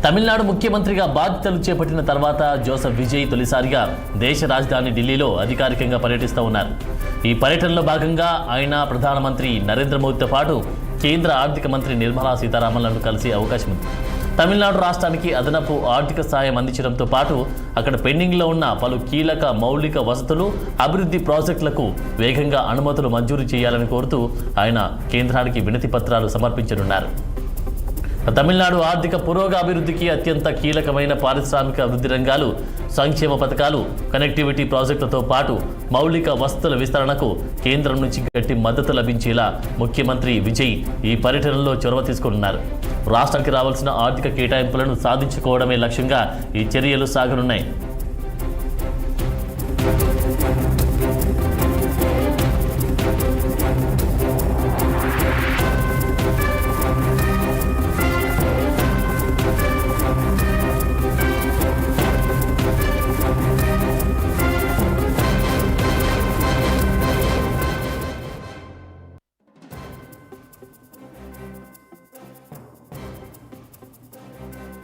తమిళనాడు ముఖ్యమంత్రిగా బాధ్యతలు చేపట్టిన తర్వాత జోసెఫ్ విజయ్ తొలిసారిగా దేశ రాజధాని ఢిల్లీలో అధికారికంగా పర్యటిస్తూ ఉన్నారు. ఈ పర్యటనలో భాగంగా ఆయన ప్రధానమంత్రి నరేంద్ర మోదీతో పాటు కేంద్ర ఆర్థిక మంత్రి నిర్మలా సీతారామన్లను కలిసే అవకాశం ఉంది. తమిళనాడు రాష్ట్రానికి అదనపు ఆర్థిక సాయం అందించడంతో పాటు అక్కడ పెండింగ్లో ఉన్న పలు కీలక మౌలిక వసతులు, అభివృద్ధి ప్రాజెక్టులకు వేగంగా అనుమతులు మంజూరు చేయాలని కోరుతూ ఆయన కేంద్రానికి వినతి పత్రాలు సమర్పించనున్నారు. తమిళనాడు ఆర్థిక పురోగభివృద్ధికి అత్యంత కీలకమైన పారిశ్రామిక అభివృద్ధి రంగాలు, సంక్షేమ పథకాలు, కనెక్టివిటీ ప్రాజెక్టులతో పాటు మౌలిక వసతుల విస్తరణకు కేంద్రం నుంచి గట్టి మద్దతు లభించేలా ముఖ్యమంత్రి విజయ్ ఈ పర్యటనలో చొరవ తీసుకున్నారు. రాష్ట్రానికి రావాల్సిన ఆర్థిక కేటాయింపులను సాధించుకోవడమే లక్ష్యంగా ఈ చర్యలు సాగనున్నాయి.